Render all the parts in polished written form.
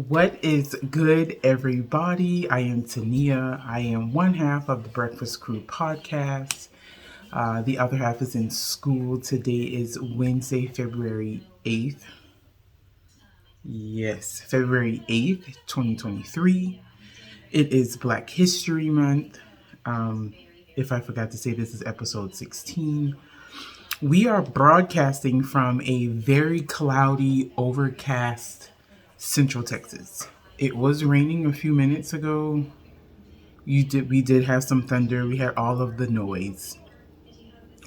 What is good, everybody? I am Tania. I am one half of the Breakfast Crew podcast. The other half is in school. Today is Wednesday, February 8th. Yes, February 8th, 2023. It is Black History Month. If I forgot to say, this is episode 16. We are broadcasting from a very cloudy, overcast Central Texas. It was raining a few minutes ago. We did have some thunder. We had all of the noise.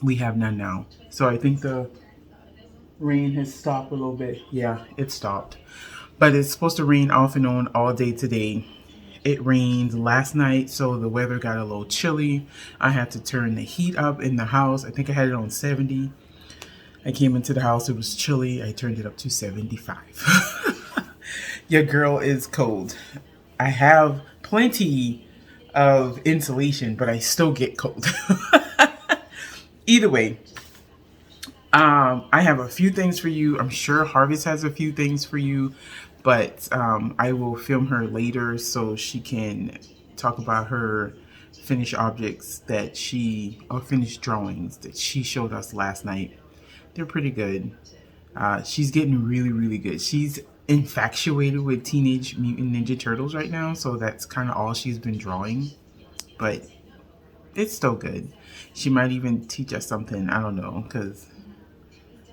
We have none now. So I think the rain has stopped a little bit. Yeah, it stopped. But it's supposed to rain off and on all day today. It rained last night, so the weather got a little chilly. I had to turn the heat up in the house. I think I had it on 70. I came into the house, it was chilly. I turned it up to 75. Your girl is cold. I have plenty of insulation, but I still get cold. Either way, I have a few things for you. I'm sure Harvess has a few things for you, but I will film her later so she can talk about her finished objects or finished drawings that she showed us last night. They're pretty good. She's getting really, really good. She's infatuated with Teenage Mutant Ninja Turtles right now, so that's kind of all she's been drawing. But it's still good. She might even teach us something. I don't know, because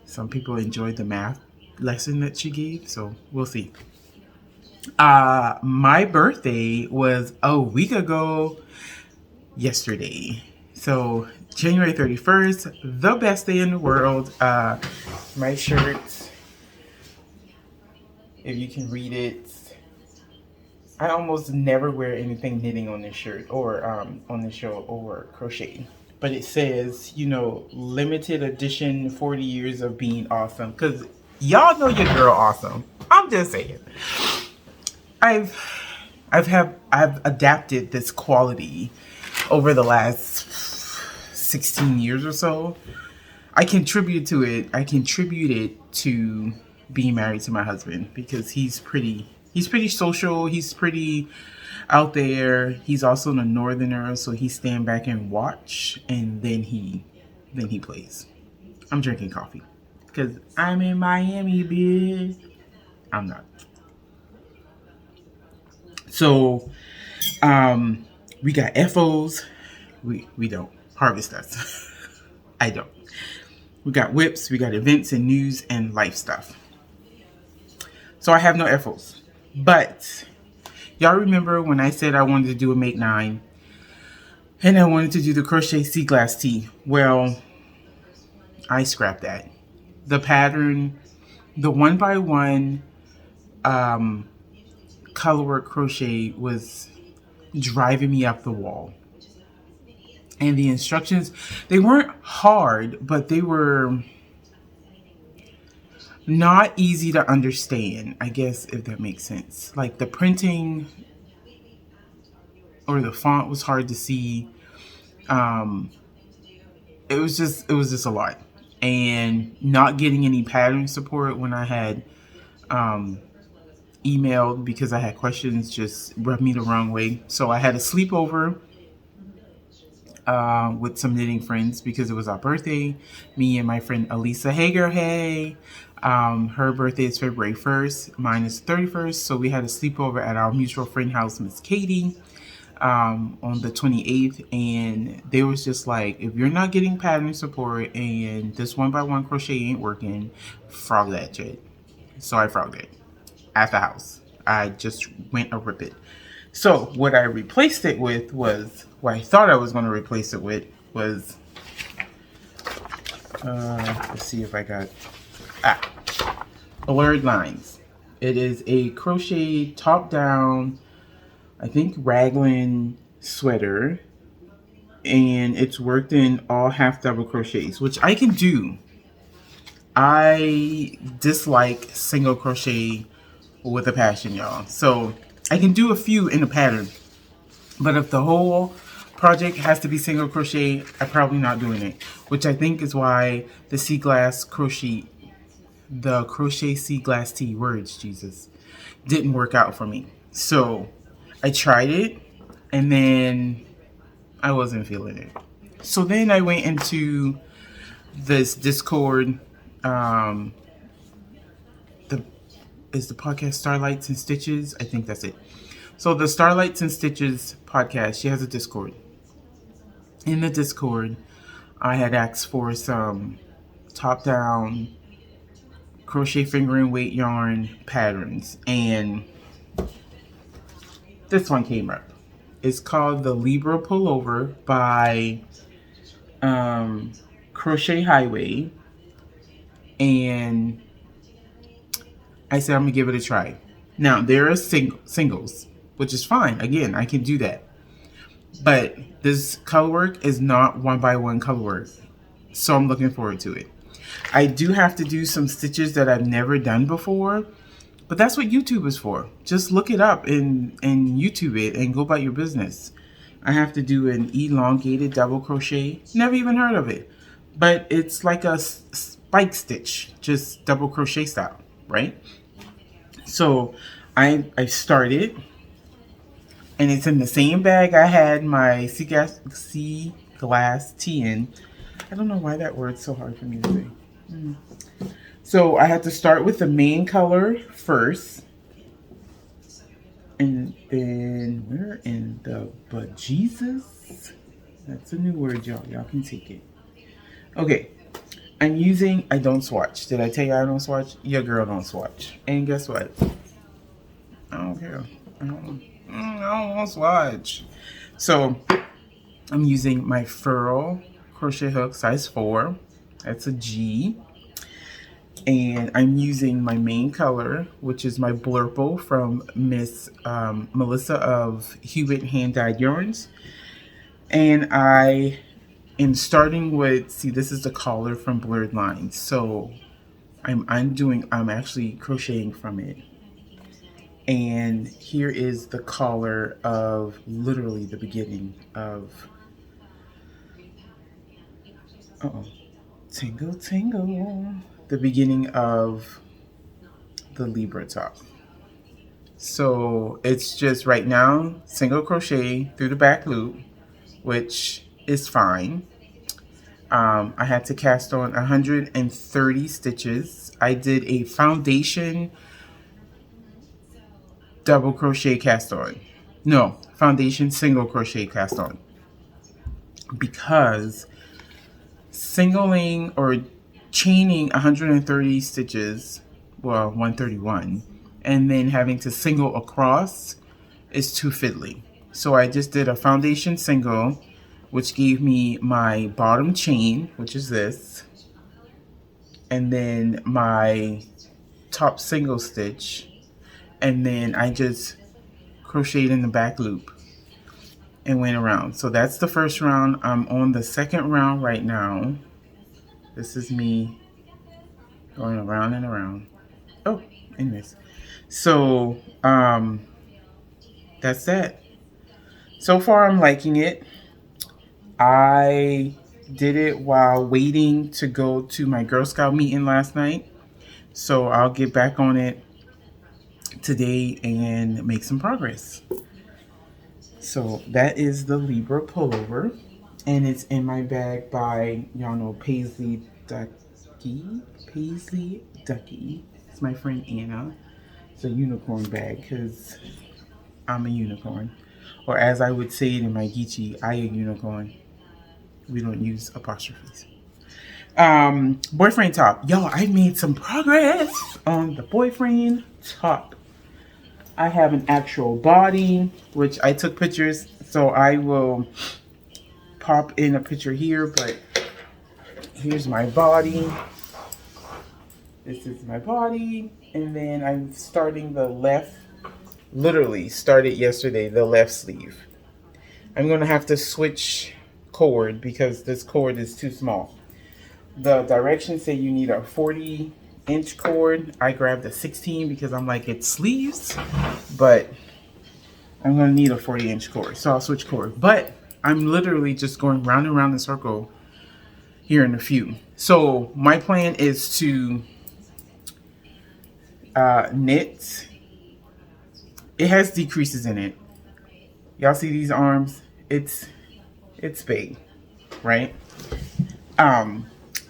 some people enjoyed the math lesson that she gave, so we'll see. My birthday was a week ago yesterday. So January 31st, the best day in the world. My shirt, if you can read it, I almost never wear anything knitting on this shirt or on the show or crochet. But it says, limited edition 40 years of being awesome. Because y'all know your girl awesome. I'm just saying. I've adapted this quality over the last 16 years or so. I contribute it to being married to my husband because he's pretty social, he's pretty out there. He's also a northerner, so he stand back and watch, and then he plays. I'm drinking coffee because I'm in Miami, bitch. I'm not. So we got FOs. We don't. Harvess does. I don't. We got whips, we got events and news and life stuff. So I have no FOs. But y'all remember when I said I wanted to do a Make 9 and I wanted to do the crochet sea glass tee? Well, I scrapped that. The pattern, the 1x1 colorwork crochet was driving me up the wall. And the instructions, they weren't hard, but they were not easy to understand, I guess, if that makes sense. Like the printing or the font was hard to see. It was just a lot. And not getting any pattern support when I had emailed because I had questions just rubbed me the wrong way. So I had a sleepover with some knitting friends because it was our birthday. Me and my friend Elisa. Hey girl, hey. Her birthday is February 1st. Mine is 31st. So we had a sleepover at our mutual friend house, Miss Katie, on the 28th. And they was just like, if you're not getting pattern support and this 1x1 crochet ain't working, frog that shit. So I frogged it at the house. I just went a rip it. So what I replaced it with was, what I thought I was going to replace it with was, let's see if I got, blurred lines. It is a crochet top down, I think raglan sweater, and it's worked in all half double crochets, which I can do. I dislike single crochet with a passion, y'all. So I can do a few in a pattern, but if the whole project has to be single crochet, I'm probably not doing it, which I think is why the crochet sea glass tee, words, Jesus, didn't work out for me. So I tried it, and then I wasn't feeling it. So then I went into this Discord. Is the podcast Starlights and Stitches? I think that's it. So the Starlights and Stitches podcast, she has a Discord. In the Discord, I had asked for some top-down crochet fingering weight yarn patterns, and this one came up. It's called the Libra Pullover by Crochet Highway, and I said I'm gonna give it a try. Now there are singles, which is fine. Again, I can do that, but this color work is not 1x1 color work, so I'm looking forward to it. I do have to do some stitches that I've never done before, but that's what YouTube is for. Just look it up and YouTube it and go about your business. I have to do an elongated double crochet. Never even heard of it, but it's like a spike stitch, just double crochet style, right? So I started, and it's in the same bag I had my sea glass tea in. I don't know why that word's so hard for me to say. So I had to start with the main color first. And then where in the bejesus? That's a new word, y'all. Y'all can take it. Okay. I don't swatch. Did I tell you I don't swatch? Your girl don't swatch. And guess what? I don't care. I don't want to swatch. So I'm using my Furl crochet hook, size 4. That's a G. And I'm using my main color, which is my Blurple from Miss Melissa of Hue-It-Handdyed yarns. And I am starting with, see, this is the collar from Blurred Lines. So I'm actually crocheting from it. And here is the collar of literally the beginning of, tingle, tingle. The beginning of the Libra top. So it's just right now single crochet through the back loop, which is fine. I had to cast on 130 stitches. I did a foundation double crochet cast on. No, foundation single crochet cast on. Because singling or chaining 130 stitches, well, 131, and then having to single across is too fiddly. So I just did a foundation single, which gave me my bottom chain, which is this, and then my top single stitch, and then I just crocheted in the back loop and went around. So that's the first round. I'm on the second round right now. This is me going around and around. Oh, anyways. So, that's that. So far, I'm liking it. I did it while waiting to go to my Girl Scout meeting last night. So I'll get back on it today and make some progress. So that is the Libra Pullover. And it's in my bag by, y'all know, Pasiely Duckey. Pasiely Duckey. It's my friend Anna. It's a unicorn bag because I'm a unicorn. Or as I would say it in my Geechee, I a unicorn. We don't use apostrophes. Boyfriend top. Y'all, I made some progress on the boyfriend top. I have an actual body, which I took pictures, so I will pop in a picture here, but here's my body. This is my body, and then I'm starting the left, literally started yesterday, the left sleeve. I'm going to have to switch cord because this cord is too small. The directions say you need a 40-inch cord. I grabbed a 16 because I'm like, it's sleeves, but I'm going to need a 40-inch cord, so I'll switch cord. But I'm literally just going round and round in a circle here in a few. So my plan is to knit it has decreases in it. Y'all see these arms? It's big, right? I'm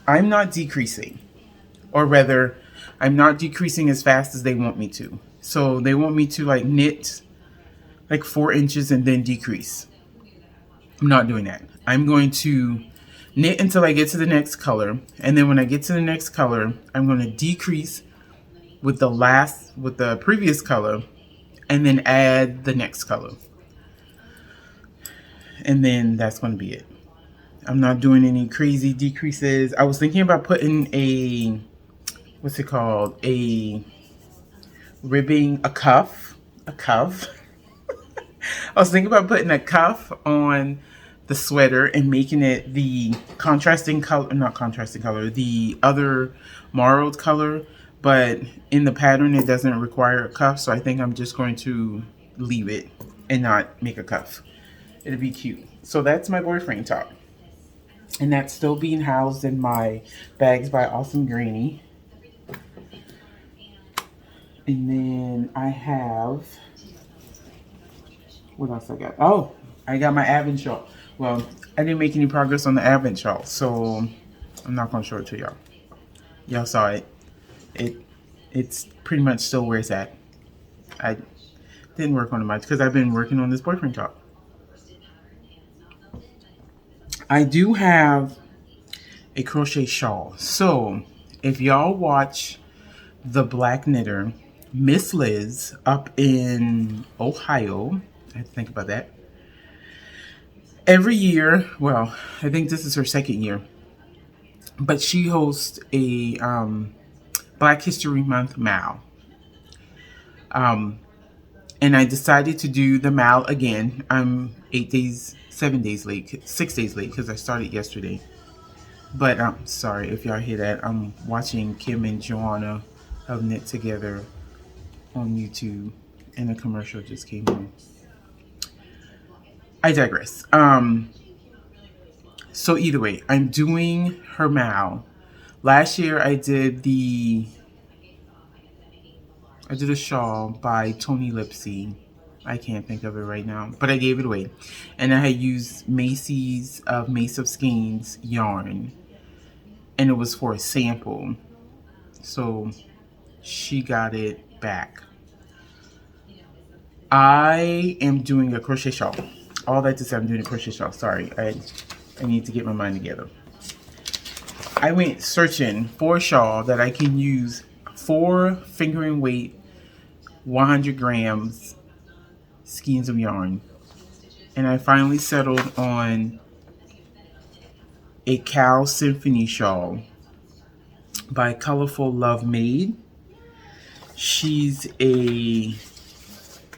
not decreasing, or rather, I'm not decreasing as fast as they want me to. So they want me to like knit like 4 inches and then decrease. I'm not doing that. I'm going to knit until I get to the next color, and then when I get to the next color, I'm going to decrease with the previous color, and then add the next color, and then that's going to be it. I'm not doing any crazy decreases. I was thinking about putting a, what's it called, a ribbing, a cuff. I was thinking about putting a cuff on the sweater and making it the contrasting color, not contrasting color, the other marled color, but in the pattern it doesn't require a cuff, so I think I'm just going to leave it and not make a cuff. It'll be cute. So that's my boyfriend top. And that's still being housed in my Bags by Awesome Granny. And then I have, what else I got? Oh, I got my Advent shawl. Well, I didn't make any progress on the Advent shawl, so I'm not going to show it to y'all. Y'all saw it. It's pretty much still where it's at. I didn't work on it much because I've been working on this boyfriend top. I do have a crochet shawl. So if y'all watch The Black Knitter, Miss Liz up in Ohio, I have to think about that. Every year, well, I think this is her second year, but she hosts a Black History Month MAL. And I decided to do the MAL again. I'm 7 days late, 6 days late because I started yesterday. But I'm sorry if y'all hear that. I'm watching Kim and Joanna of Knit Together on YouTube, and a commercial just came on. I digress. So either way, I'm doing her MAL. Last year I did a shawl by Tony Lipsy. I can't think of it right now, but I gave it away. And I had used Macy's of Mace of Skeins yarn, and it was for a sample. So she got it back. I am doing a crochet shawl. All that to say, I'm doing a crochet shawl. Sorry, I need to get my mind together. I went searching for a shawl that I can use 4 fingering weight, 100 grams skeins of yarn, and I finally settled on a Cow Symphony shawl by Colorful Love Made. She's a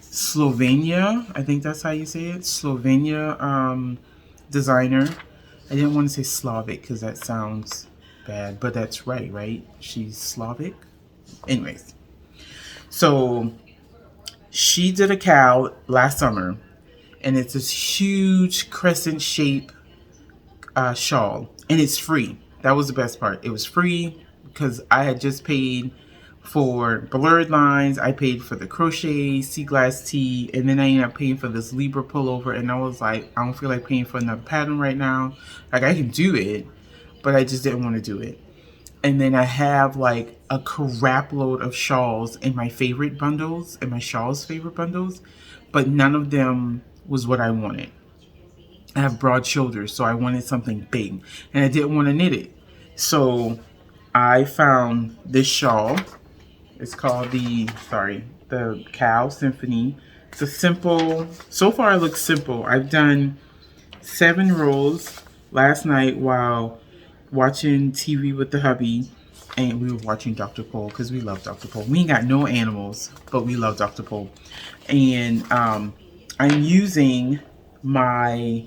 Slovenia, I think that's how you say it, Slovenia designer. I didn't want to say Slavic because that sounds bad, but that's right? She's Slavic. Anyways, so she did a cow last summer, and it's this huge crescent shape shawl, and it's free. That was the best part. It was free because I had just paid for blurred lines. I paid for the crochet sea glass tee, and then I ended up paying for this Libra pullover, and I was like, I don't feel like paying for another pattern right now. Like, I can do it, but I just didn't want to do it. And then I have like a crap load of shawls in my favorite bundles, in my shawls favorite bundles, but none of them was what I wanted. I have broad shoulders, so I wanted something big, and I didn't want to knit it. So I found this shawl. It's called the Cow Symphony. It's a simple, so far it looks simple. I've done 7 rows last night while watching TV with the hubby, and we were watching Dr. Pol because we love Dr. Pol. We ain't got no animals, but we love Dr. Pol. And I'm using my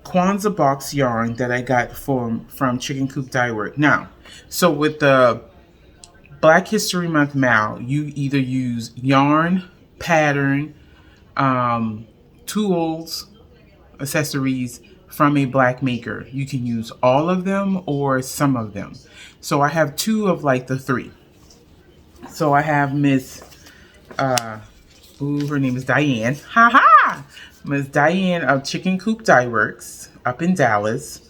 Kwanzaa box yarn that I got from Chicken Coop Dye Work. Now, so with the Black History Month MAL, you either use yarn, pattern, tools, accessories from a black maker. You can use all of them or some of them. So I have 2 of like the 3. So I have Miss Ooh, her name is Diane. Ha ha! Miss Diane of Chicken Coop Dye Works up in Dallas.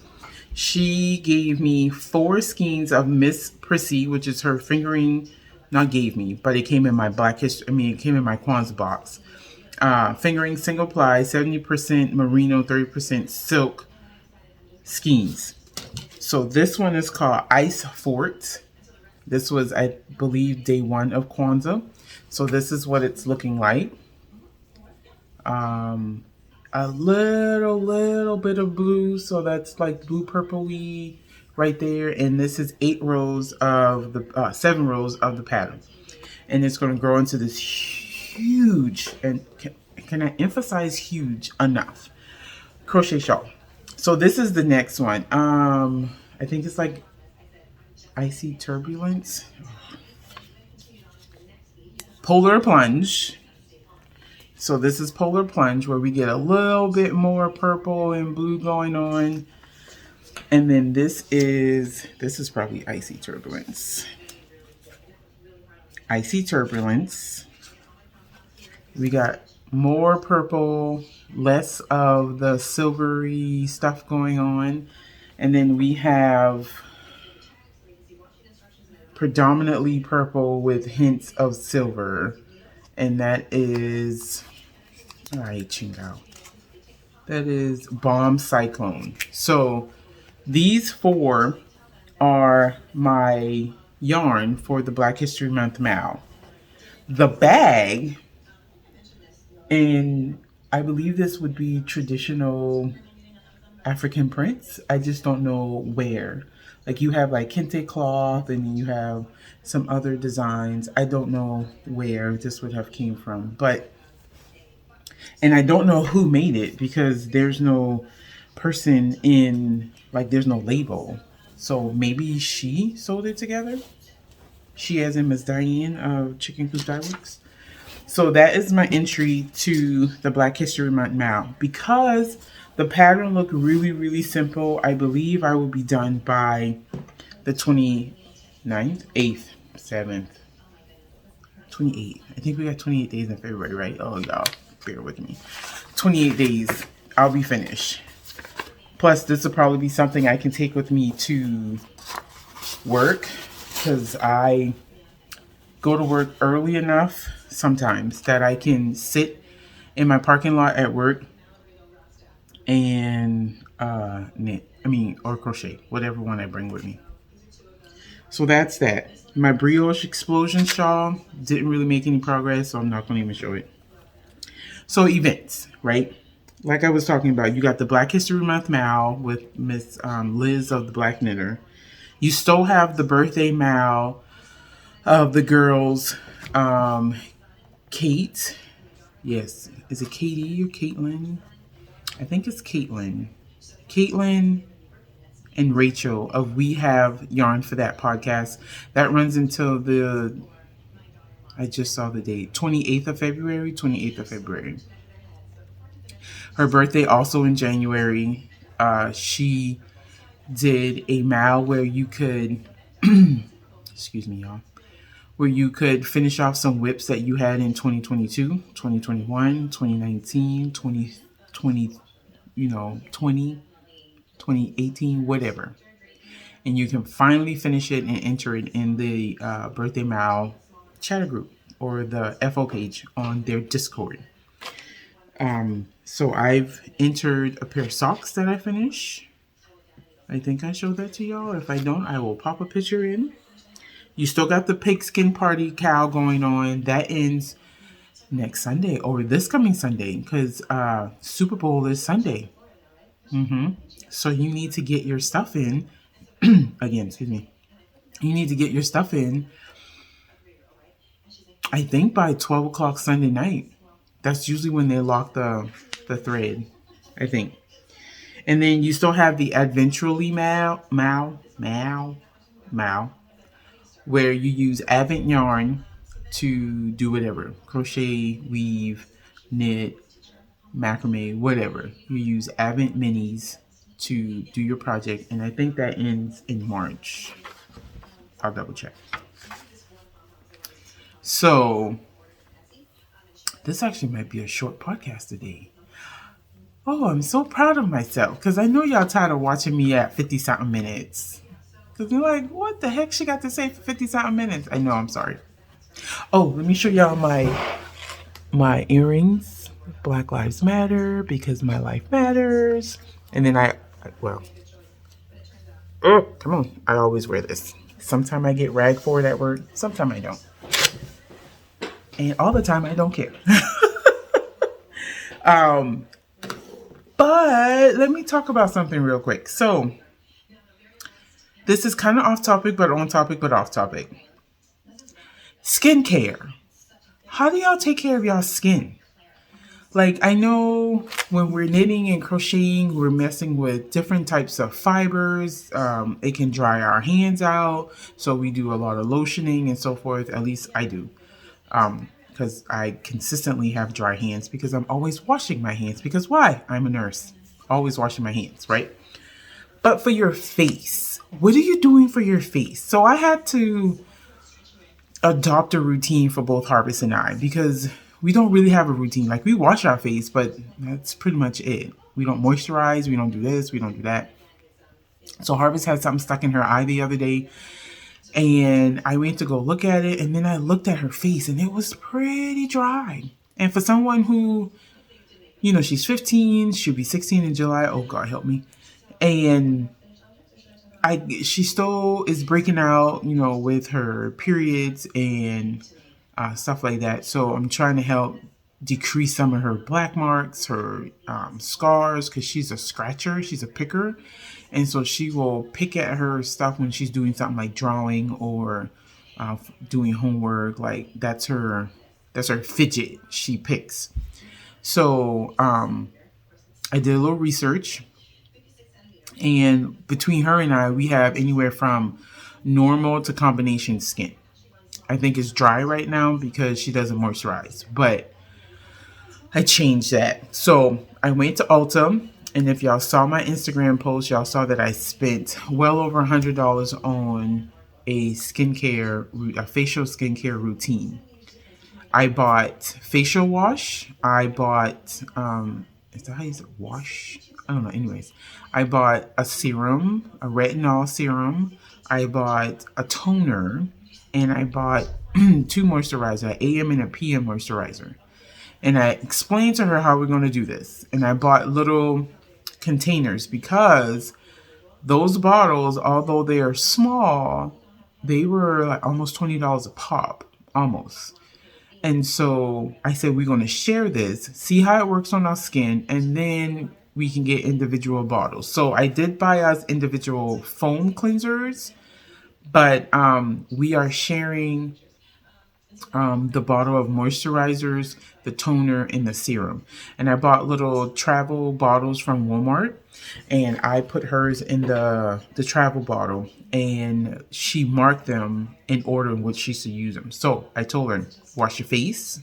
She gave me 4 skeins of Miss Prissy, which is her fingering. Not gave me, but it came in my Black History. It came in my Kwanzaa box. Fingering single ply, 70% merino, 30% silk skeins. So this one is called Ice Fort. This was, I believe, day 1 of Kwanzaa. So this is what it's looking like. A little bit of blue, so that's like blue purpley right there. And this is 8 rows of the 7 rows of the pattern, and it's going to grow into this huge, and can I emphasize huge enough, crochet shawl. So this is the next one. I think it's like Icy Turbulence, Polar Plunge. So this is Polar Plunge, where we get a little bit more purple and blue going on. And then this is probably Icy Turbulence. Icy Turbulence. We got more purple, less of the silvery stuff going on. And then we have predominantly purple with hints of silver. And that is, all right, Chingo. That is Bomb Cyclone. So these 4 are my yarn for the Black History Month MAL. The bag, and I believe this would be traditional African prints. I just don't know where. Like you have like kente cloth, and you have some other designs. I don't know where this would have came from, and I don't know who made it, because there's no person in, like, there's no label. So maybe she sold it together. She, as in Miss Diane of Chicken Coop Dye Works. So that is my entry to the Black History Month MAL. Because the pattern looked really, really simple, I believe I will be done by the 29th, 8th, 7th, 28th. I think we got 28 days in February, right? Oh, y'all, bear with me. 28 days, I'll be finished. Plus, this will probably be something I can take with me to work, because I go to work early enough sometimes that I can sit in my parking lot at work and knit. Or crochet, whatever one I bring with me. So that's that. My Briochexplosion shawl didn't really make any progress, so I'm not going to even show it. So events, right? Like I was talking about, you got the Black History Month MAL with Miss Liz of the Black Knitter. You still have the birthday MAL of the girls. Kate. Yes. Is it Katie or Caitlin? I think it's Caitlin. Caitlin and Rachel of We Have Yarn for That podcast. That runs until I just saw the date, 28th of February. Her birthday also in January. She did a MAL where you could, excuse me, y'all, where you could finish off some whips that you had in 2022, 2021, 2019, 2020, 2018, whatever. And you can finally finish it and enter it in the birthday MAL chatter group or the FO page on their Discord. So I've entered a pair of socks that I finished. I think I showed that to y'all. If I don't, I will pop a picture in. You still got the pigskin party cow going on. That ends next Sunday or this coming Sunday, because Super Bowl is Sunday. So you need to get your stuff in. Again, excuse me. You need to get your stuff in, I think, by 12 o'clock Sunday night. That's usually when they lock the thread, I think. And then you still have the Adventurely MAL, where you use Advent yarn to do whatever. Crochet, weave, knit, macrame, whatever. You use Advent minis to do your project. And I think that ends in March. I'll double check. So This actually might be a short podcast today. Oh, I'm so proud of myself because I know y'all tired of watching me at 50 something minutes. Because you're like, what the heck she got to say for 50 something minutes? I know, I'm sorry. Oh, let me show y'all my earrings. Black Lives Matter because my life matters. And then come on. I always wear this. Sometimes I get ragged for it at work. Sometimes I don't. And all the time I don't care. But let me talk about something real quick. So this is kind of off topic, but on topic, but off topic. Skincare. How do y'all take care of y'all skin? Like, I know when we're knitting and crocheting, we're messing with different types of fibers. It can dry our hands out. So we do a lot of lotioning and so forth. At least I do. Because I consistently have dry hands because I'm always washing my hands. Because why? I'm a nurse. Always washing my hands, right? But for your face, what are you doing for your face? So I had to adopt a routine for both Harvess and I because we don't really have a routine. Like, we wash our face, but that's pretty much it. We don't moisturize. We don't do this. We don't do that. So Harvess had something stuck in her eye the other day. And I went to go look at it. And then I looked at her face and it was pretty dry. And for someone who, she's 15, she'll be 16 in July. Oh, God, help me. And she still is breaking out, with her periods and stuff like that. So I'm trying to help decrease some of her black marks, her scars, because she's a scratcher, she's a picker. And so she will pick at her stuff when she's doing something like drawing or doing homework. Like, that's her fidget. She picks. So I did a little research. And between her and I, we have anywhere from normal to combination skin. I think it's dry right now because she doesn't moisturize. But I changed that. So I went to Ulta. And if y'all saw my Instagram post, y'all saw that I spent well over $100 on a facial skincare routine. I bought facial wash. I bought, is that how you say wash? I don't know. Anyways, I bought a serum, a retinol serum. I bought a toner, and I bought 2 moisturizers, an AM and a PM moisturizer. And I explained to her how we're going to do this. And I bought little containers because those bottles, although they are small, they were like almost $20 a pop, almost. And so I said, we're going to share this, see how it works on our skin, and then we can get individual bottles. So I did buy us individual foam cleansers, but we are sharing the bottle of moisturizers, the toner, and the serum. And I bought little travel bottles from Walmart, and I put hers in the travel bottle, and she marked them in order in which she should use them. So I told her, wash your face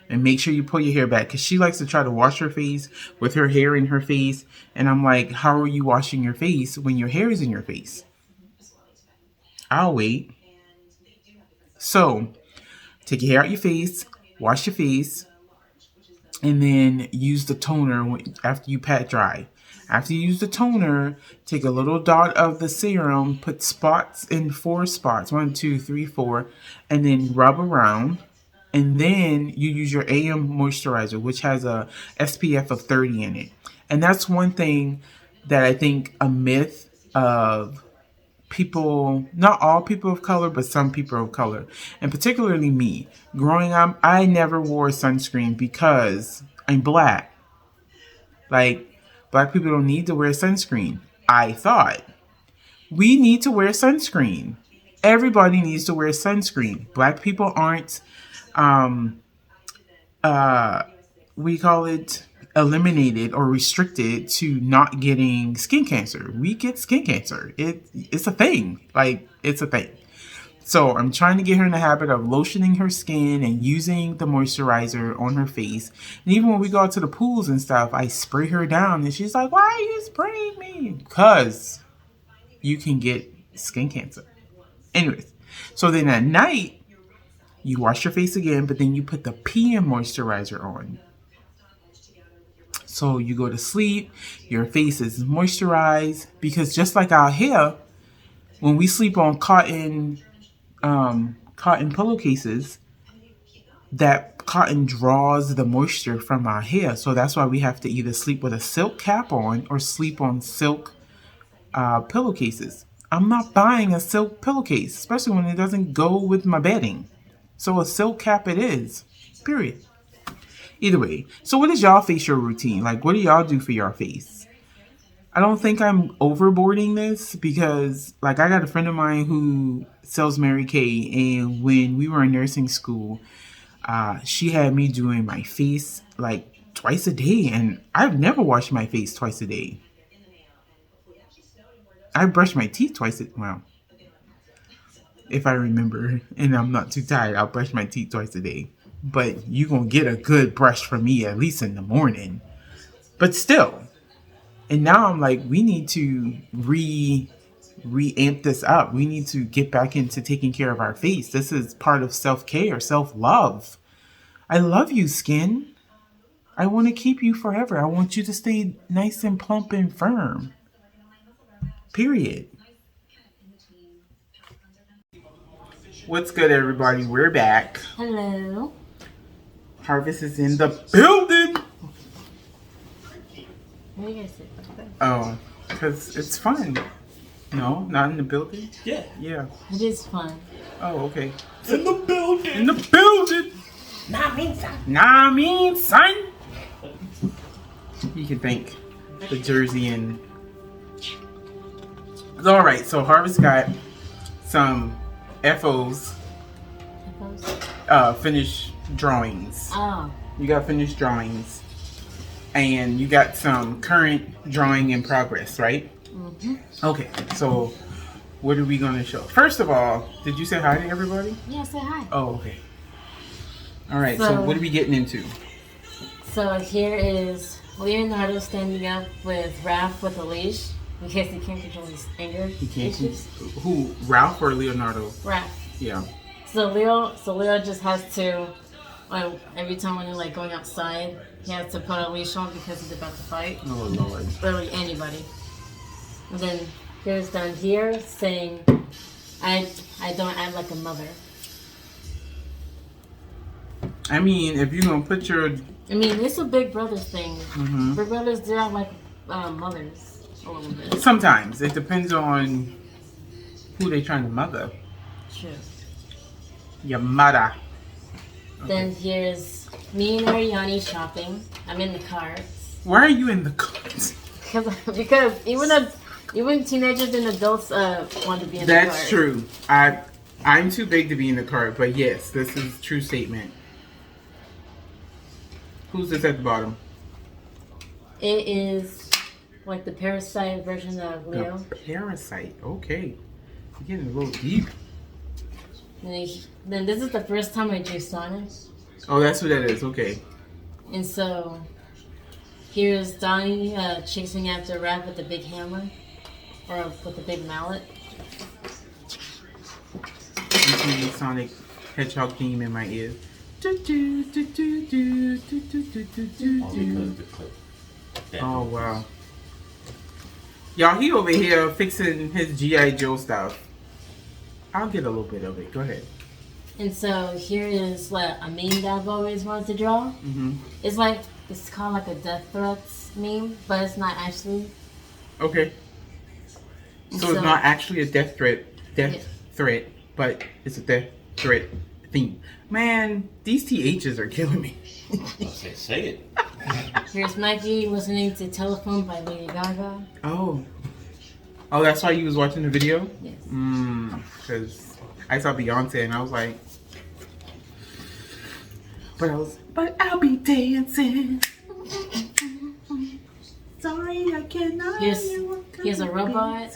and make sure you pull your hair back, because she likes to try to wash her face with her hair in her face. And I'm like, how are you washing your face when your hair is in your face? I'll wait. So take your hair out your face, wash your face, and then use the toner after you pat dry. After you use the toner, take a little dot of the serum, put spots in 4 spots, 1, 2, 3, 4, and then rub around. And then you use your AM moisturizer, which has a SPF of 30 in it. And that's one thing that I think a myth of people, not all people of color, but some people of color, and particularly me. Growing up, I never wore sunscreen because I'm black. Like, black people don't need to wear sunscreen. I thought. We need to wear sunscreen. Everybody needs to wear sunscreen. Black people aren't, we call it eliminated or restricted to not getting skin cancer. We get skin cancer. It's a thing. Like, it's a thing. So I'm trying to get her in the habit of lotioning her skin and using the moisturizer on her face. And even when we go out to the pools and stuff, I spray her down. And she's like, why are you spraying me? Because you can get skin cancer. Anyways, so then at night, You wash your face again, but then you put the PM moisturizer on. So you go to sleep, your face is moisturized, because just like our hair, when we sleep on cotton pillowcases, that cotton draws the moisture from our hair. So that's why we have to either sleep with a silk cap on or sleep on silk pillowcases. I'm not buying a silk pillowcase, especially when it doesn't go with my bedding. So a silk cap it is, period. Either way, so what is y'all facial routine? Like, what do y'all do for your face? I don't think I'm overboarding this because, like, I got a friend of mine who sells Mary Kay, and when we were in nursing school, she had me doing my face like twice a day, and I've never washed my face twice a day. I brush my teeth twice a day. Well, if I remember, and I'm not too tired, I'll brush my teeth twice a day. But you gonna get a good brush from me at least in the morning. But still. And now I'm like, we need to re-amp this up. We need to get back into taking care of our face. This is part of self-care, self-love. I love you, skin. I want to keep you forever. I want you to stay nice and plump and firm. Period. What's good, everybody? We're back. Hello. Harvess is in the building. Where you guys sit? Oh, because it's fun. No, not in the building? Yeah. Yeah. It is fun. Oh, okay. In the building. In the building. Nah, I mean, son. You can thank the Jersey and... All right, so Harvest got some FOs, finished drawings. Oh. You got finished drawings. And you got some current drawing in progress, right? Mm-hmm. Okay, so what are we going to show? First of all, did you say hi to everybody? Yeah, say hi. Oh, okay. All right, so what are we getting into? So here is Leonardo standing up with Raph with a leash in case he can't control his anger. He can't. Who? Ralph or Leonardo? Raph. Yeah. So Leo just has to, like, every time when they're like going outside, he has to put a leash on because he's about to fight. Oh Lord. Literally anybody. And then here's down here saying, I don't act like a mother. I mean, if you're gonna put your... I mean, it's a Big Brothers thing. Mm-hmm. Big Brothers do act like mothers a little bit. Sometimes. It depends on who they're trying to mother. True. Your mother. Then here's me and Ariani shopping. I'm in the cart. Why are you in the cart? Because even teenagers and adults want to be in the cart. That's true. I'm too big to be in the cart, but yes, this is a true statement. Who's this at the bottom? It is like the Parasite version of Leo. The Parasite. Okay. You're getting a little deep. Then this is the first time I drew Sonic. Oh, that's what that is. Okay. And so here's Donnie chasing after Raph with the big hammer. Or with the big mallet. The Sonic Hedgehog theme in my ear. Oh wow. Y'all, he over here fixing his G.I. Joe stuff. I'll get a little bit of it. Go ahead. And so here is what a meme that I've always wanted to draw. Mm-hmm. It's called like a death threats meme, but it's not actually. Okay. So it's not actually a death threat, but it's a death threat theme. Man, these THs are killing me. Say it. Here's Mikey listening to Telephone by Lady Gaga. Oh, that's why you was watching the video? Yes. Because I saw Beyonce and I was like, but I'll be dancing. Sorry, I cannot. Here's a robot.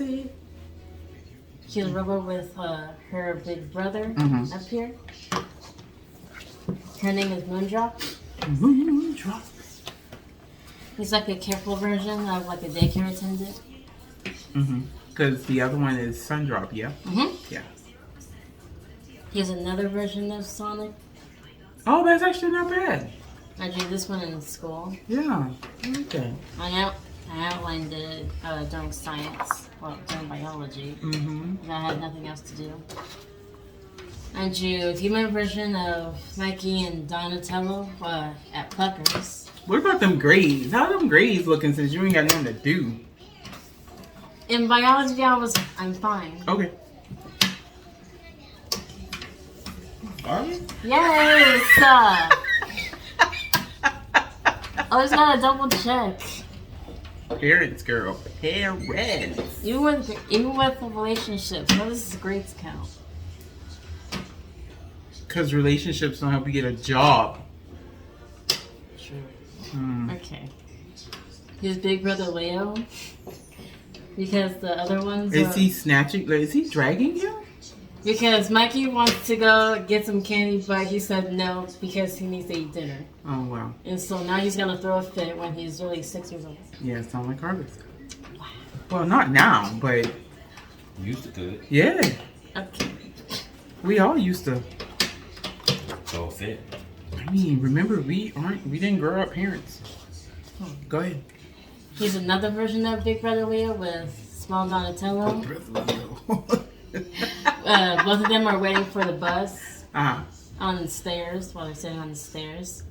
Here's a robot with her big brother up here. Her name is Moondrop. Moondrop. He's like a careful version of like a daycare attendant. Because the other one is Sundrop, yeah? Mm-hmm. Yeah. Here's another version of Sonic. Oh, that's actually not bad. I drew this one in school. Yeah. Okay. I outlined it during science, well, during biology. Mm-hmm. I had nothing else to do. I drew a human version of Mikey and Donatello at Pluckers. What about them grades? How them grades looking since you ain't got nothing to do? In biology, I'm fine. Okay. Are you? Yes! I just gotta double check. Parents, girl. Parents. Even with relationships, how does grades count? Because relationships don't help you get a job. True. Okay. His big brother Leo. Because the other ones Is he snatching? Like, is he dragging you? Because Mikey wants to go get some candy, but he said no because he needs to eat dinner. Oh, wow. And so now he's gonna throw a fit when he's really 6 years old. Yeah, it sounds like Harvest. Well, not now, but Used to could. yeah. Okay. We all used to. So fit. I mean, remember, we didn't grow up parents. Go ahead. Here's another version of Big Brother Leo with small Donatello. Both of them are waiting for the bus on the stairs while they're sitting on the stairs.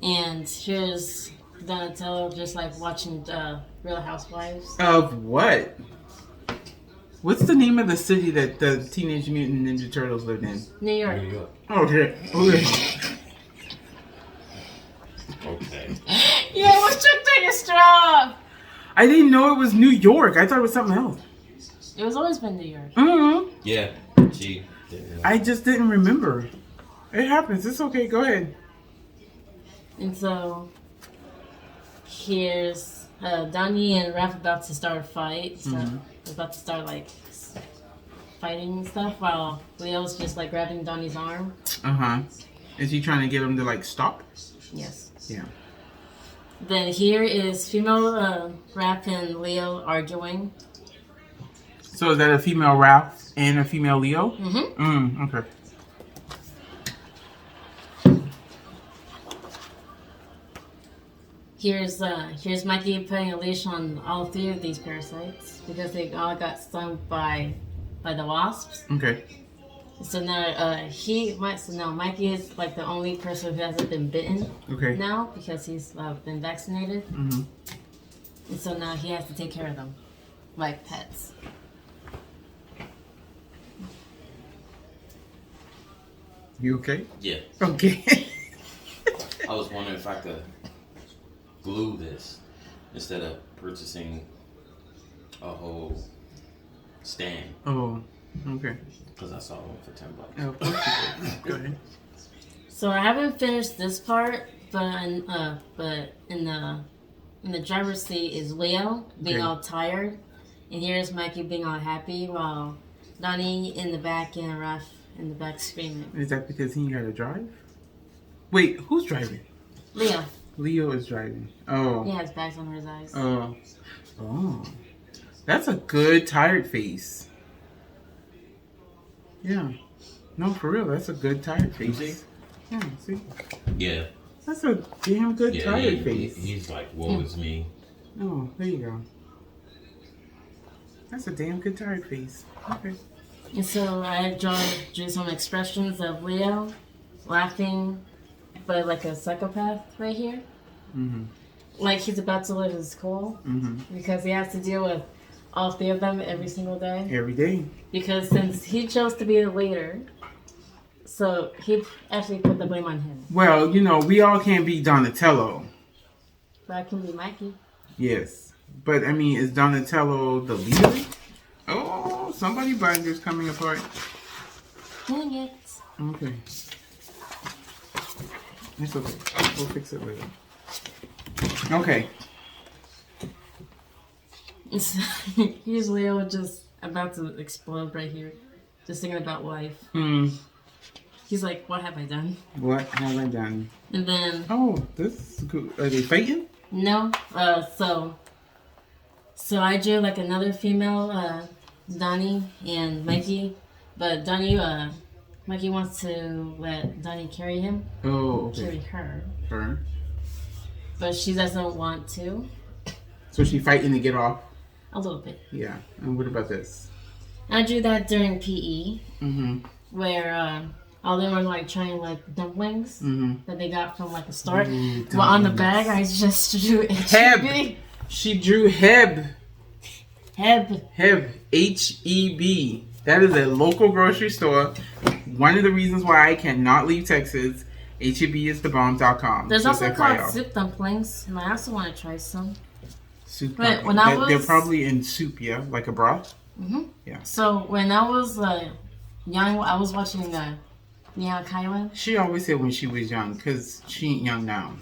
And here's Donatello just like watching Real Housewives. Of what? What's the name of the city that the Teenage Mutant Ninja Turtles lived in? New York. New York. Oh, shit. Okay. Okay. Yeah, what's your biggest job? I didn't know it was New York. I thought it was something else. It was always been New York. Mm-hmm. Yeah. She didn't know. I just didn't remember. It happens. It's okay. Go ahead. And so here's Donnie and Raph about to start a fight. So they're about to start like fighting and stuff while Leo's just like grabbing Donnie's arm. Uh-huh. Is he trying to get him to like stop? Yes. Yeah. Then here is female Raph and Leo arguing. So is that a female Ralph and a female Leo? Mm-hmm. Okay. Here's Mikey putting a leash on all three of these parasites because they all got stung by the wasps. Okay. So now Mikey is like the only person who hasn't been bitten Okay. now because he's been vaccinated. Mm-hmm. And so now he has to take care of them like pets. You okay? Yeah. Okay. I was wondering if I could glue this instead of purchasing a whole stand. Oh, okay. Because I saw one for $10. Oh, of course you did. Go ahead. So I haven't finished this part, but in the driver's seat is Leo being Okay. all tired, and here's Mikey being all happy while Donnie in the back and Raph in the back screaming. Is that because he ain't got to drive? Wait, who's driving? Leo, Leo is driving. Oh. he has bags under his eyes. Oh. Oh. That's a good tired face. Yeah. No, for real, that's a good tired face. See? Yeah, see? Yeah. That's a damn good Yeah, tired face. he's like, woe is me. Oh, there you go. That's a damn good tired face. Okay. And so I drew some expressions of Leo laughing, but like a psychopath right here. Mm-hmm. Like he's about to lose his school Mm-hmm. because he has to deal with all three of them every single day. Every day. Because since he chose to be the leader, so he actually put the blame on him. Well, you know, we all can't be Donatello. But I can be Mikey. Yes. But, I mean, is Donatello the leader? Oh, somebody binder's coming apart. Dang it. Okay. It's okay. We'll fix it later. Okay. Here's Leo just about to explode right here. Just thinking about life. He's like, what have I done? What have I done? And then... Oh, this is good. Are they fighting? No. So I drew like another female, Donnie and Mikey. But Donnie Like he wants to let Donnie carry him. Oh, Carry okay. her. But she doesn't want to. So she's fighting to get off? A little bit. Yeah. And what about this? I drew that during PE. Mm-hmm. Where all them were like trying like dumplings that they got from like a store. Ooh, Well, on the bag, I just drew Heb. She drew Heb. Heb. Heb. That is a local grocery store. One of the reasons why I cannot leave Texas. HEB-is-the-bomb.com. There's also called soup dumplings, and I also want to try some. Soup but dumplings. They're probably in soup, yeah? Like a broth? Mm-hmm. Yeah. So when I was young, I was watching Nihao Kaiwan. She always said when she was young, because she ain't young now.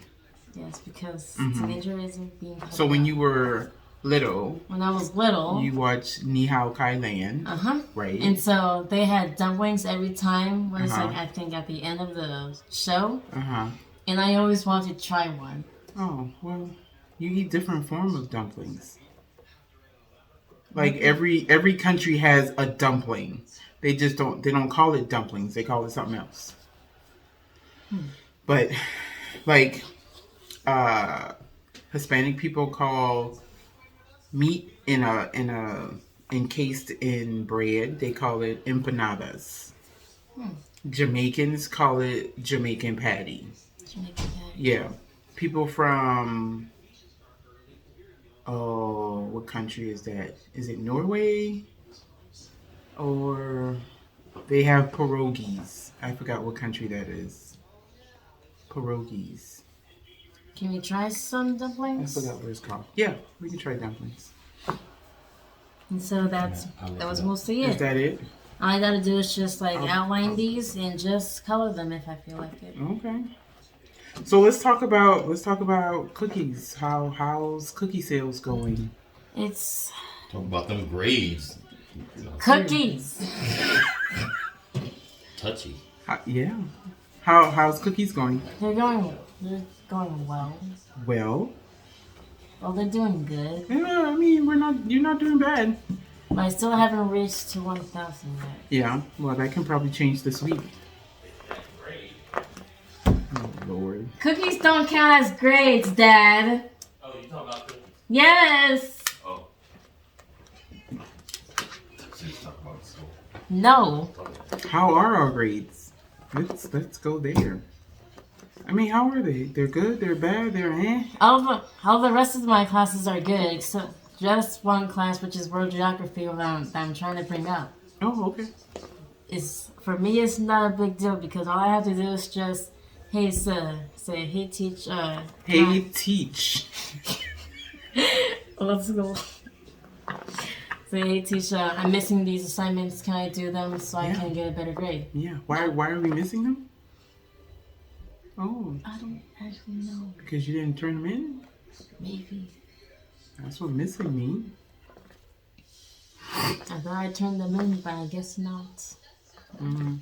Yes, because teenager isn't being. So when you were little. When I was little. You watched Nihao Kailan. Right. And so they had dumplings every time. When it's like, I think at the end of the show. And I always wanted to try one. Oh, well, you eat different form of dumplings. Like every country has a dumpling. They just don't call it dumplings. They call it something else. But like Hispanic people call meat encased in bread, they call it empanadas. Jamaicans call it Jamaican patty. Yeah. People from what country is that? Is it Norway? Or they have pierogies. I forgot what country that is. Pierogies. Can we try some dumplings? I forgot what it's called. Yeah, we can try dumplings. And so that was mostly it. Is that it? All I gotta do is just like outline these and just color them if I feel like it. Okay. So let's talk about cookies. How's cookie sales going? It's talk about them grades. Cookies. Touchy. Yeah. How's cookies going? They're going well. Well, they're doing good. Yeah, I mean, you're not doing bad. But I still haven't reached to 1,000 yet. Yeah, well, that can probably change this week. Oh, Lord. Cookies don't count as grades, Dad. Oh, you talking about cookies? Yes. Oh. No. How are our grades? Let's go there. I mean, how are they? They're good? They're bad? They're eh? All the rest of my classes are good, except just one class, which is world geography, that I'm trying to bring up. Oh, okay. For me, it's not a big deal because all I have to do is just, hey, teach. Hey, teach. Let's go. Say, hey, teacher, I'm missing these assignments. Can I do them so I can get a better grade? Yeah. Why are we missing them? Oh. I don't actually know. Because you didn't turn them in? Maybe. That's what missing means. I thought I turned them in, but I guess not. Mm-hmm.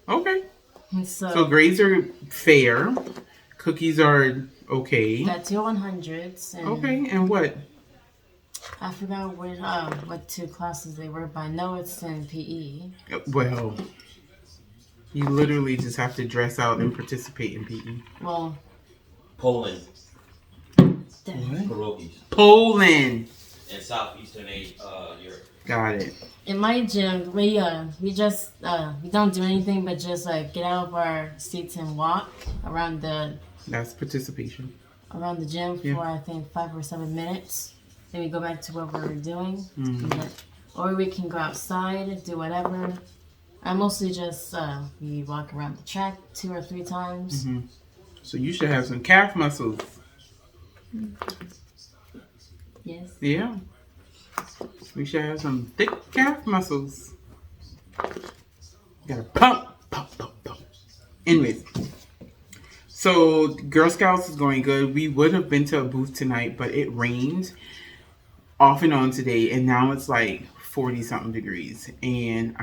Okay. So grades are fair. Cookies are okay. Got 2 100s. Okay, and what? I forgot what 2 classes they were, but I know it's in PE. Well, you literally just have to dress out and participate in PE. Well, Poland. What? Pierogies. Poland. And Southeastern Europe. Got it. In my gym, we just we don't do anything but just get out of our seats and walk around the. That's participation. Around the gym for I think 5 or 7 minutes. Then we go back to what we're doing, or we can go outside and do whatever. I mostly just we walk around the track 2 or 3 times. Mm-hmm. So you should have some calf muscles. Yes. Yeah. We should have some thick calf muscles. Gotta pump. Anyways. So Girl Scouts is going good. We would have been to a booth tonight, but it rained off and on today, and now it's like 40 something degrees. And I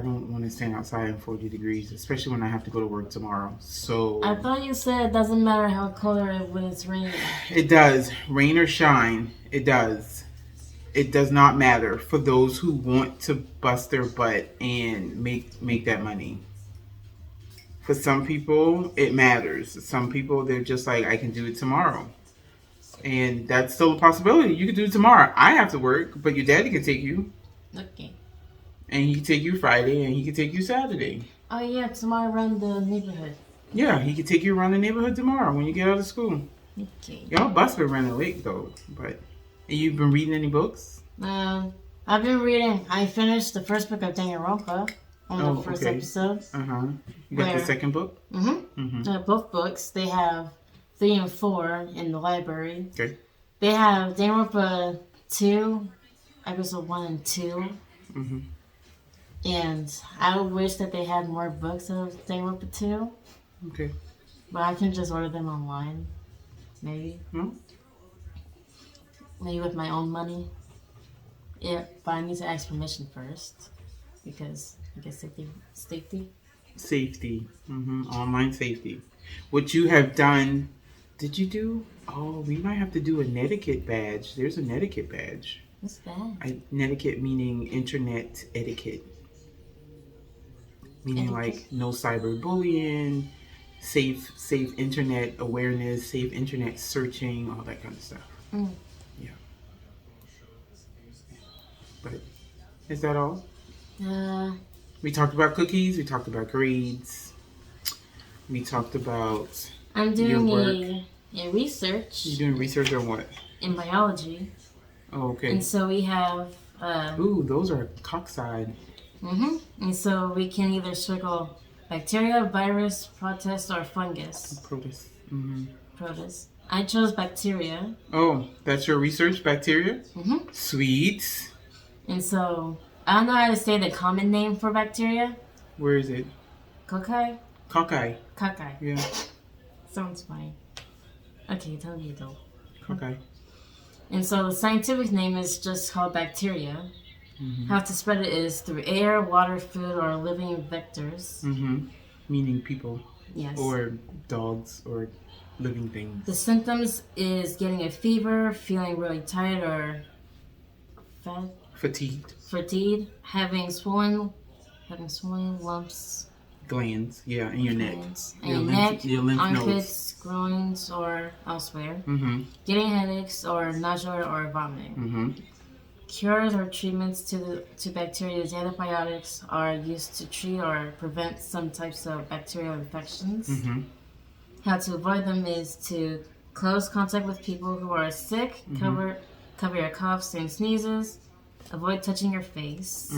don't want to stand outside in 40 degrees, especially when I have to go to work tomorrow. So I thought you said it doesn't matter how cold it is when it's raining. It does. Rain or shine, it does. it does not matter for those who want to bust their butt and make that money. For some people, it matters. Some people, they're just like, I can do it tomorrow. And that's still a possibility. You can do it tomorrow. I have to work, but your daddy can take you. Okay. And he can take you Friday, and he can take you Saturday. Oh, yeah, tomorrow around the neighborhood. Yeah, he can take you around the neighborhood tomorrow when you get out of school. Okay. Y'all bus been running late, though. But you've been reading any books? I've been reading. I finished the first book of Danganronpa on the first episode. Uh-huh. You got the second book? Both books. They have 3 and 4 in the library. Okay. They have Danganronpa 2, episode 1 and 2. Mm-hmm. And I wish that they had more books of Danganronpa 2. Okay. But I can just order them online. Maybe. Hmm? Maybe with my own money. Yeah, but I need to ask permission first. Because I guess safety. Safety. Online safety. What you have done, did you do? Oh, we might have to do a netiquette badge. There's a netiquette badge. What's that? Netiquette meaning internet etiquette. Meaning like no cyberbullying, safe internet awareness, safe internet searching, all that kind of stuff. Yeah. But is that all? We talked about cookies. We talked about grades. We talked about I'm doing your work. a research. You're doing research on what? In biology. Oh, okay. And so we have... Ooh, those are cockside. And so we can either circle bacteria, virus, protist, or fungus. Protist. Protist. I chose bacteria. Oh, that's your research, bacteria? Sweet. And so, I don't know how to say the common name for bacteria. Where is it? Cocci? Cocci. Cocci. Yeah. Sounds fine. Okay, tell me though. Cocci. And so the scientific name is just called bacteria. How to spread it is through air, water, food, or living vectors. Meaning people. Yes. Or dogs or living things. The symptoms is getting a fever, feeling really tired or fatigued, having swollen lumps, glands, yeah, in your neck, in your neck, your lymph armpits, groins, or elsewhere. Getting headaches or nausea or vomiting. Cures or treatments to bacteria's antibiotics are used to treat or prevent some types of bacterial infections. How to avoid them is to close contact with people who are sick, cover your coughs and sneezes, avoid touching your face,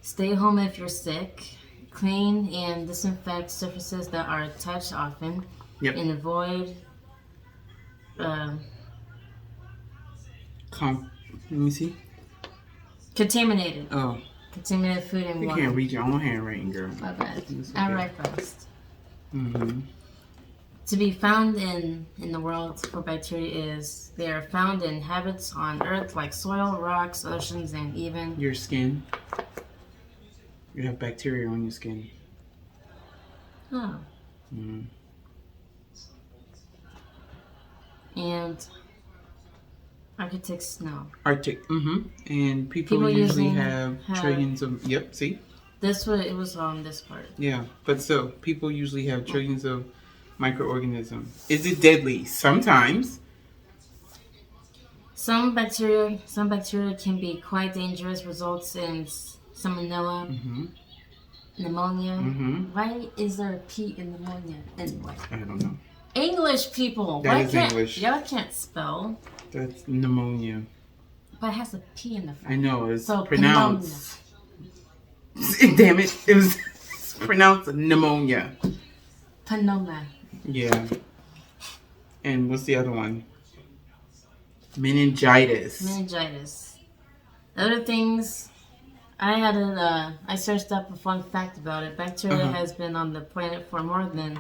stay home if you're sick, clean and disinfect surfaces that are touched often, and avoid let me see. Contaminated. Oh. Contaminated food and water. You can't read your own handwriting, girl. My bad. Okay. I write fast. Mm-hmm. To be found in the world for bacteria is they are found in habits on Earth like soil, rocks, oceans, and even your skin. You have bacteria on your skin. Oh. Mm-hmm. And architects know. And people usually have trillions of. Yep. See. This was it was on this part. Yeah, but still, people usually have trillions of microorganisms. Is it deadly? Sometimes. Some bacteria can be quite dangerous. Results in salmonella, pneumonia. Why is there a P in pneumonia anyway? I don't know. English people. That is English. Y'all can't spell. That's pneumonia. But it has a P in the front. I know. It's so pronounced. Damn it! It was pronounced pneumonia. Pneumonia. Yeah. And what's the other one? Meningitis. Other things, I searched up a fun fact about it. Bacteria has been on the planet for more than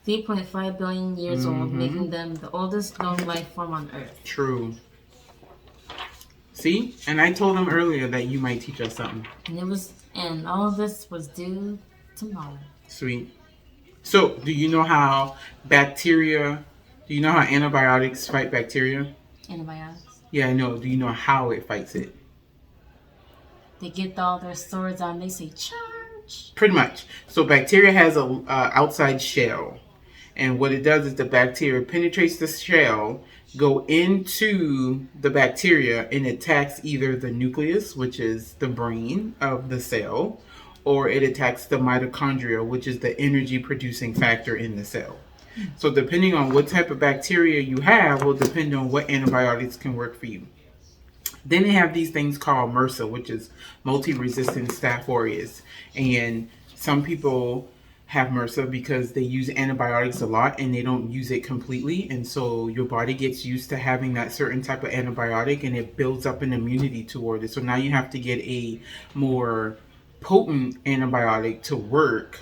3.5 billion years old, making them the oldest known life form on Earth. True. See? And I told them earlier that you might teach us something. And all of this was due tomorrow. Sweet. So, do you know how antibiotics fight bacteria? Antibiotics? Yeah, I know. Do you know how it fights it? They get all their swords on. They say charge. Pretty much. So bacteria has a outside shell, and what it does is the bacteria penetrates the shell, go into the bacteria, and attacks either the nucleus, which is the brain of the cell, or it attacks the mitochondria, which is the energy producing factor in the cell. So depending on what type of bacteria you have will depend on what antibiotics can work for you. Then they have these things called MRSA, which is multi-resistant Staph aureus. And some people have MRSA because they use antibiotics a lot and they don't use it completely. And so your body gets used to having that certain type of antibiotic and it builds up an immunity toward it. So now you have to get a more potent antibiotic to work,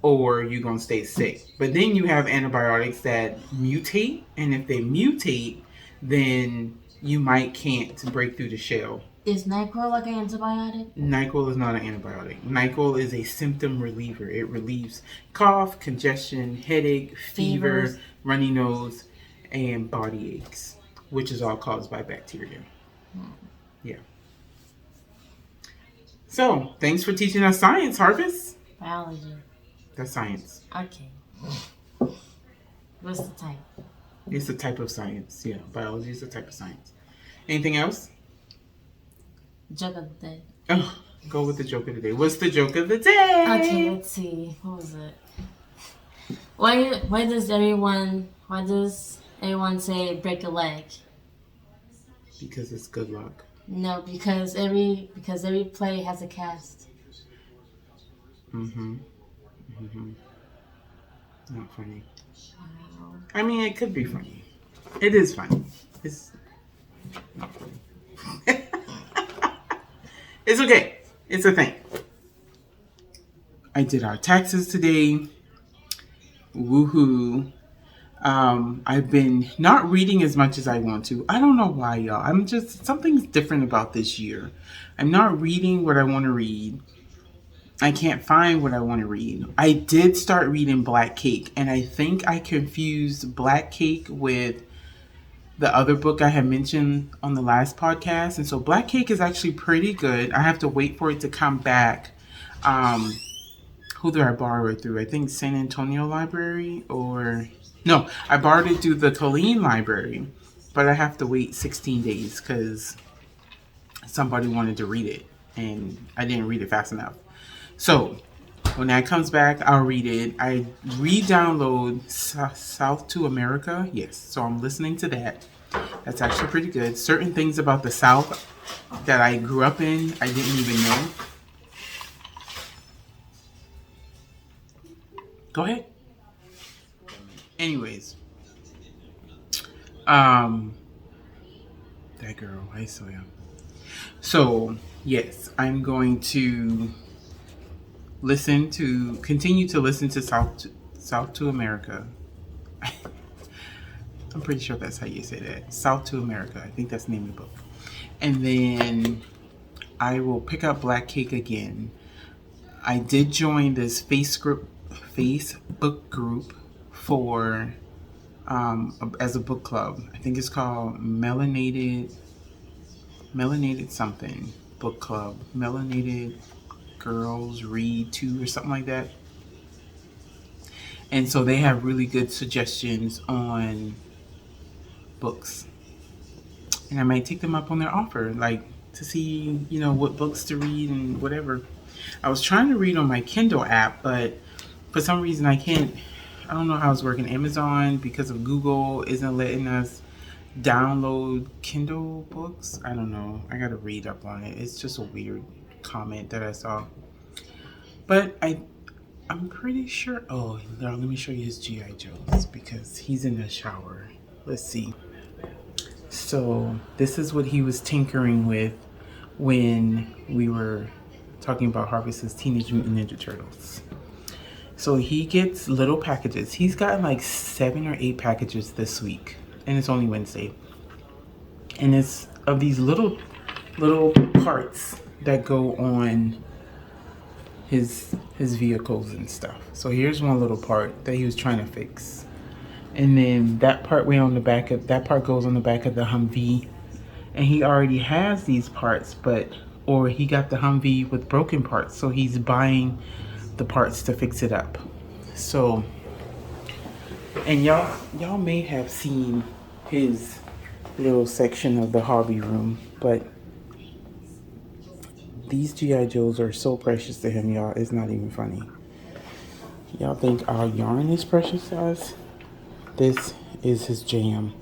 or you're going to stay sick. But then you have antibiotics that mutate, and if they mutate, then you can't break through the shell. Is NyQuil like an antibiotic? NyQuil is not an antibiotic. NyQuil is a symptom reliever. It relieves cough, congestion, headache, fever, runny nose, and body aches, which is all caused by bacteria. Yeah. So, thanks for teaching us science, Harvess. Biology. That's science. Okay. What's the type? It's a type of science. Yeah, biology is a type of science. Anything else? Joke of the day. Oh, go with the joke of the day. What's the joke of the day? Okay, let's see. What was it? Why does everyone say break a leg? Because it's good luck. No, because every play has a cast. Not funny. Wow. I mean, it could be funny. It is funny. It's not funny. It's okay. It's a thing. I did our taxes today. Woohoo. I've been not reading as much as I want to. I don't know why, y'all. Something's different about this year. I'm not reading what I want to read. I can't find what I want to read. I did start reading Black Cake, and I think I confused Black Cake with the other book I had mentioned on the last podcast. And so Black Cake is actually pretty good. I have to wait for it to come back. Who did I borrow it through? I think San Antonio Library No, I borrowed it through the Colleen Library, but I have to wait 16 days because somebody wanted to read it, and I didn't read it fast enough. So, when that comes back, I'll read it. I re-download South to America. Yes, so I'm listening to that. That's actually pretty good. Certain things about the South that I grew up in, I didn't even know. Go ahead. Anyways. That girl, I saw you. So, yes, I'm going to continue to listen to South to America. I'm pretty sure that's how you say that. South to America. I think that's the name of the book. And then I will pick up Black Cake again. I did join this Facebook group for as a book club. I think it's called Melanated something book club. Melanated Girls Read 2 or something like that. And so they have really good suggestions on books. And I might take them up on their offer, like to see, what books to read and whatever. I was trying to read on my Kindle app, but for some reason I can't. I don't know how it's working. Amazon, because of Google, isn't letting us download Kindle books. I don't know. I got to read up on it. It's just a weird comment that I saw. But I'm pretty sure. Oh, let me show you his G.I. Joes because he's in the shower. Let's see. So this is what he was tinkering with when we were talking about Harvest's Teenage Mutant Ninja Turtles. So he gets little packages. He's gotten like 7 or 8 packages this week, and it's only Wednesday. And it's of these little parts that go on his vehicles and stuff. So here's one little part that he was trying to fix. And then that part goes on the back of the Humvee. And he already has these parts, or he got the Humvee with broken parts, so he's buying the parts to fix it up. So, and y'all may have seen his little section of the hobby room, but these G.I. Joes are so precious to him, y'all. It's not even funny. Y'all think our yarn is precious to us? This is his jam.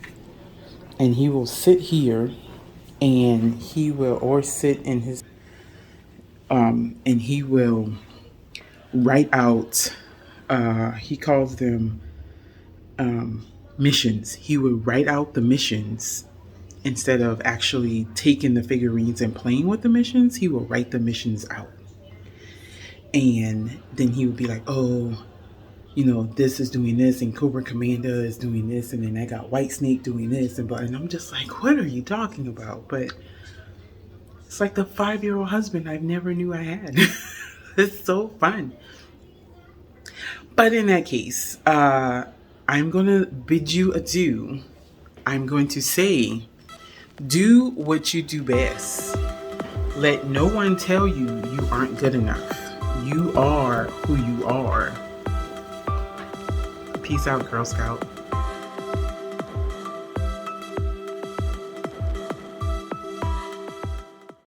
And he will sit here and he will, or sit in his, and he will write out, he calls them missions. He would write out the missions instead of actually taking the figurines and playing with the missions. He will write the missions out. And then he would be like, oh, this is doing this, and Cobra Commander is doing this, and then I got White Snake doing this, and I'm just like, what are you talking about? But it's like the 5-year-old husband I never knew I had. It's so fun. But in that case, I'm going to bid you adieu. I'm going to say, do what you do best. Let no one tell you you aren't good enough. You are who you are. Peace out, Girl Scout.